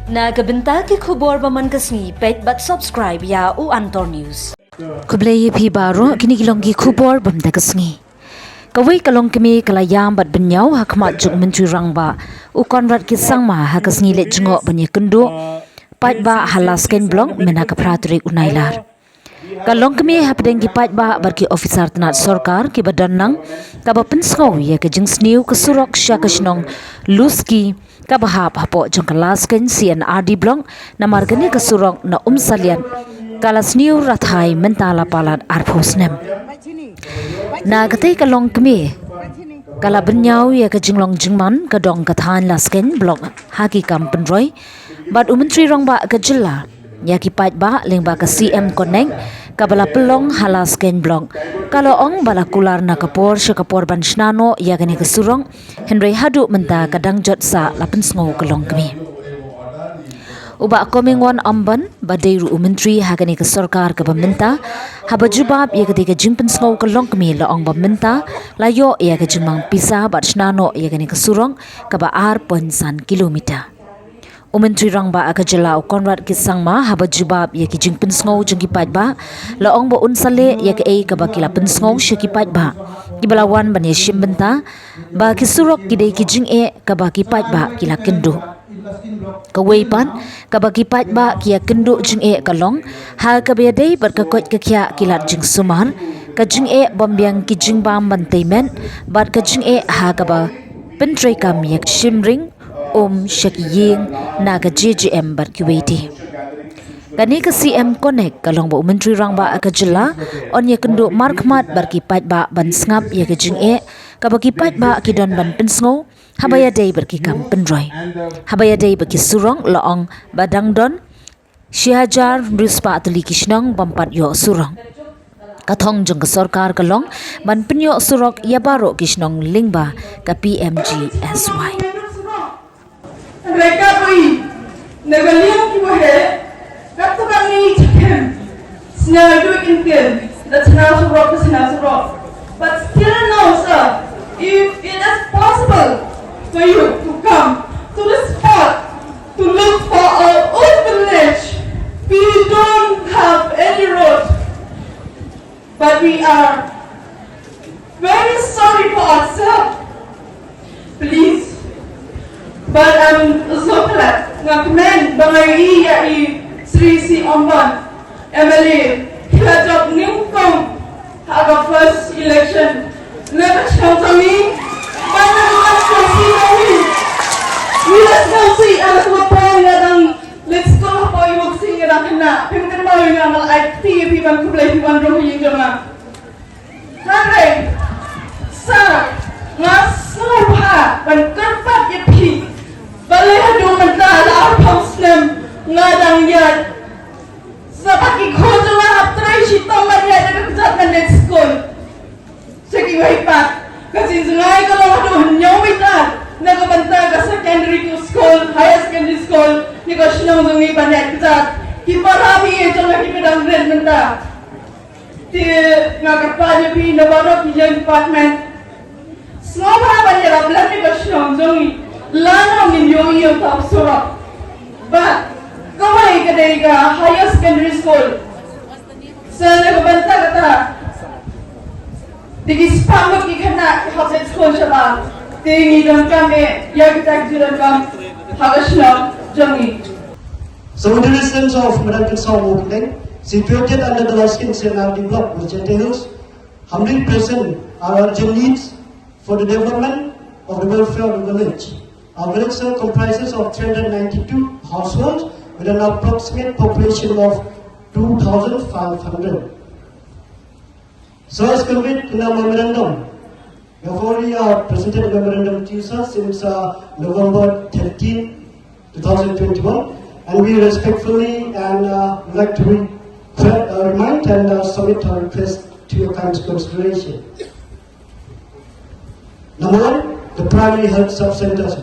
Nagabenta ki khubor baman kasni pet but subscribe ya u Antor News. Kublai phi baro kini kilonggi khubor bamda kasni. Kawai longkmie kalayam bat benyau hakmat juk menteri rangba u Conrad K Sangma hakasni le jengok banya kendo pat ba halasken blong mena kapratrik unailar. Longkmie hapdenggi pat ba barki officer tanat sorkar ki badanang kaba pensau ya ke jeng sniew ke surok syakasnong luski kabahap hapo jong kalasken CNRD blong na margani ke surok na salian kalas sniew rathai mentala palat arphosnem na katay longkmie kala benyau ya ke jenglong jengman kadong kathan lasken blong haki kampenroy bat umentri rongba ke jela ya ki pat ba lengba ke CM Connect kabala pelong halasken blong kalau ong bala kular na kapor syakapor ban shnano ya gani ke surong Henry hadu menta kadang jot sa lapen sngo ke longkmie uba koming wan amban badairu umentri hagani ke sarkar ke pemerintah haba jubab ya ketika jingpen sngo ke longkmie la ong pemerintah layo ya ke jingmang pisah bat shnano ya gani ke surong kaba ar ponsan kilometer Umentri rangba aka jela Conrad K Sangma haba jubab ya ki jingpen sngo jengki pat ba la ong ba unsale ya ke ka ba kila pen sngo shiki pat ba ki balawan ban yeshim benta ba ki surok ki dei ki jing ka ba ki pat ba kila kendo ka weipan ka ba ki pat ba ki ya kendo jing kalong ha ka be dei bar ka kot ka kya kila jing sumar ka jing bombyang ki jing bam bantaimen bat ka jing ha ka ba pentrei kam yak shimring Shakiying naga JGM barkiwiti. Kani ke CM Connect kalong ba umentri rangba akajela on ya kendo markmat barkipat ba ban sngap ya ke jing kabakipat ba kidon ban pensngo habaya day barkikam penroy habaya day baki surong laong badang don shihajar rispa atli kishnang bampat yo surong kathong jong ke sarkar kalong ban penyo surok ya baro kishnong lingba ka PMGSY Mereka pui negaliam ki wahe kat sabang ni chicken sna do inken that's now surok but still no sir if it is possible for you to come to this spot to look for our own village we don't have any road but we are very sorry for ourselves please but I'm so glad ngamen bangai ya I Sri Si Omban MLA kila job ningkong haga first election never show to me but let's go see anak apa yang let's go for Iooksi yang kena pimpinan mau yang amal IT pimpinan kublai pimpinan roh yang jama Andre sa ngas ngapa ban kerpat ya pi balai hadu mentala arpamsnem ngadang yad sapaki khojo na haptrai shitong maria de kujat na school seki waipat kasi zungai kalau hadu nyawita nagabanta ka secondary school higher secondary school ni ko shinong zungi banyak kujat kiparami jong na kipidang red menta ti ngakapanya pi nabaro kijang department semua banyak rablan ni ko shinong zungi Lana minyo tap surok, but kawai kadai ka higher secondary school. Sa nagabanta kata, tigi spamot ki kana higher school siya ba? Tingi dong kami, yagitag juran kam hagasna jangi. So the residents of Madam Kinsau Mokdeng, situated under the Laskin CNRD block, which entails 100% our urgent needs for the development of the welfare of the village. Our village comprises of 392 households with an approximate population of 2,500. So as conveyed in our memorandum, we have already presented a memorandum to you since November 13, 2021, and we respectfully and would like to remind and submit our request to your kind consideration. Number one, the primary health sub-centers.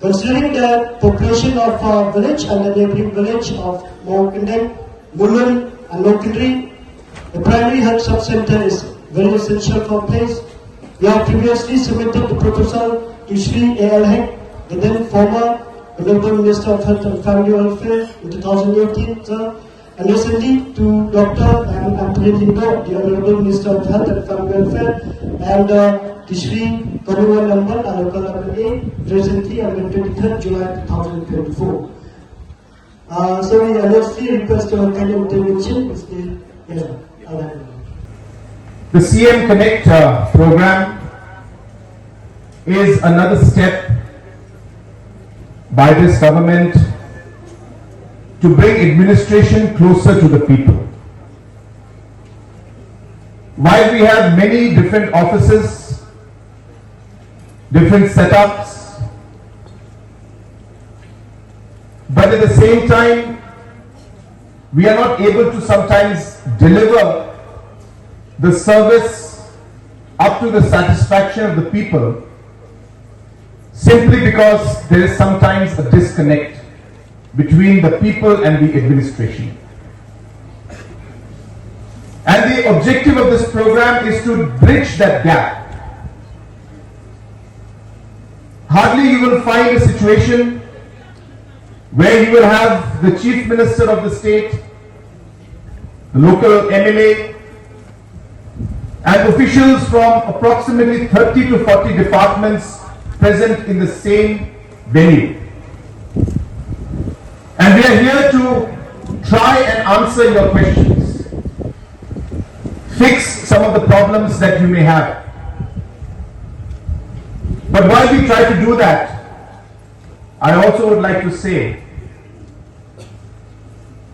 Considering the population of our village and the neighboring village of Mokdeng, Mulun and Lokindri, the primary health sub-center is very essential for place. We have previously submitted the proposal to Shri A.L. Hek, the then former Honorable Minister of Health and Family Welfare in 2018, sir. And recently to Dr. and President the Honorable Minister of Health and Family Welfare and the Shri Conrad number and local number A recently on the 23rd July 2024. So we earnestly request your kind intervention. The CM Connect program is another step by this government to bring administration closer to the people. While we have many different offices, different setups, but at the same time, we are not able to sometimes deliver the service up to the satisfaction of the people simply because there is sometimes a disconnect between the people and the administration. And the objective of this program is to bridge that gap. Hardly you will find a situation where you will have the Chief Minister of the state, the local MLA, and officials from approximately 30 to 40 departments present in the same venue. And we are here to try and answer your questions, fix some of the problems that you may have. But while we try to do that, I also would like to say,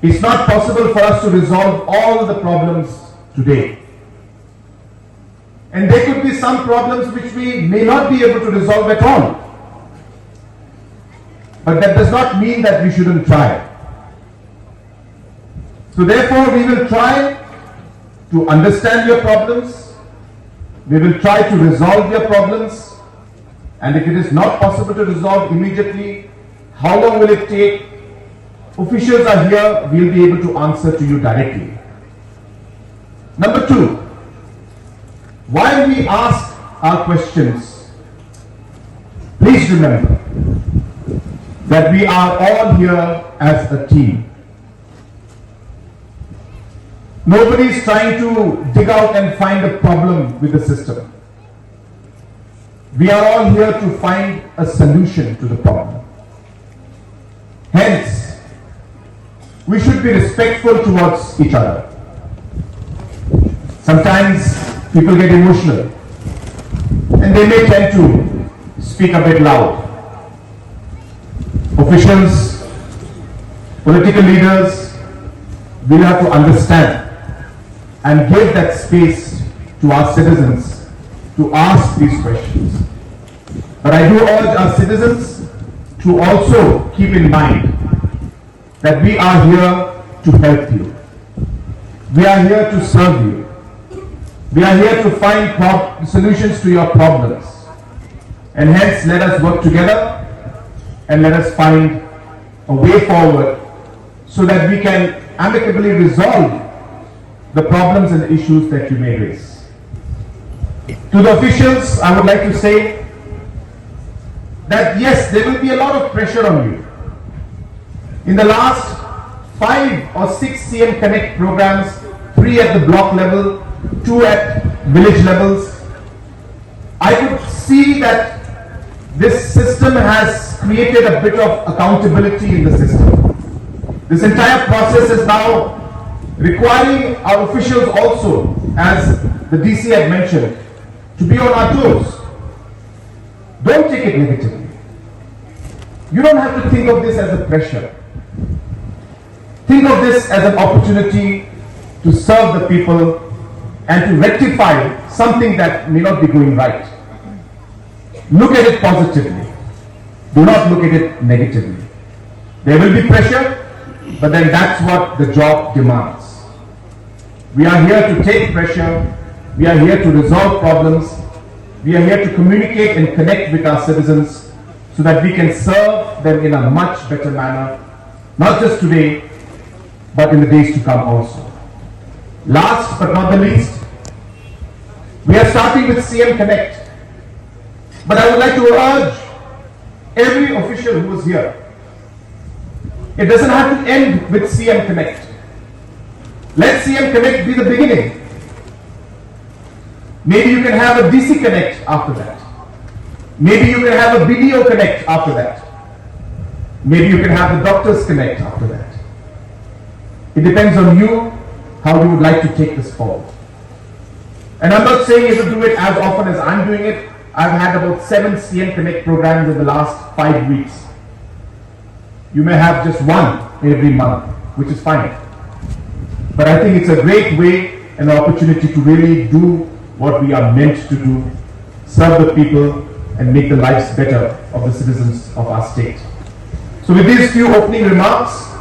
it's not possible for us to resolve all the problems today. And there could be some problems which we may not be able to resolve at all. But that does not mean that we shouldn't try. So therefore, we will try to understand your problems. We will try to resolve your problems. And if it is not possible to resolve immediately, how long will it take? Officials are here, we will be able to answer to you directly. Number two, while we ask our questions, please remember that we are all here as a team. Nobody is trying to dig out and find a problem with the system. We are all here to find a solution to the problem. Hence, we should be respectful towards each other. Sometimes people get emotional and they may tend to speak a bit loud. Officials, political leaders will have to understand and give that space to our citizens to ask these questions. But I do urge our citizens to also keep in mind that we are here to help you. We are here to serve you. We are here to find solutions to your problems. And hence, let us work together and let us find a way forward so that we can amicably resolve the problems and issues that you may raise. To the officials, I would like to say that yes, there will be a lot of pressure on you. In the last 5 or 6 CM Connect programs, 3 at the block level, 2 at village levels, I could see that this system has created a bit of accountability in the system. This entire process is now requiring our officials also, as the DC had mentioned, to be on our toes. Don't take it negatively. You don't have to think of this as a pressure. Think of this as an opportunity to serve the people and to rectify something that may not be going right. Look at it positively. Do not look at it negatively. There will be pressure, but then that's what the job demands. We are here to take pressure. We are here to resolve problems. We are here to communicate and connect with our citizens so that we can serve them in a much better manner, not just today, but in the days to come also. Last but not the least, we are starting with CM Connect. But I would like to urge every official who is here It doesn't have to end with CM Connect. Let CM Connect be the beginning. Maybe you can have a DC Connect after that. Maybe you can have a video Connect after that. Maybe you can have the Doctors Connect after that. It depends on you how you would like to take this forward. And I'm not saying you should do it as often as I'm doing it. I've had about 7 CM Connect programs in the last 5 weeks. You may have just one every month, which is fine. But I think it's a great way and an opportunity to really do what we are meant to do, serve the people and make the lives better of the citizens of our state. So with these few opening remarks,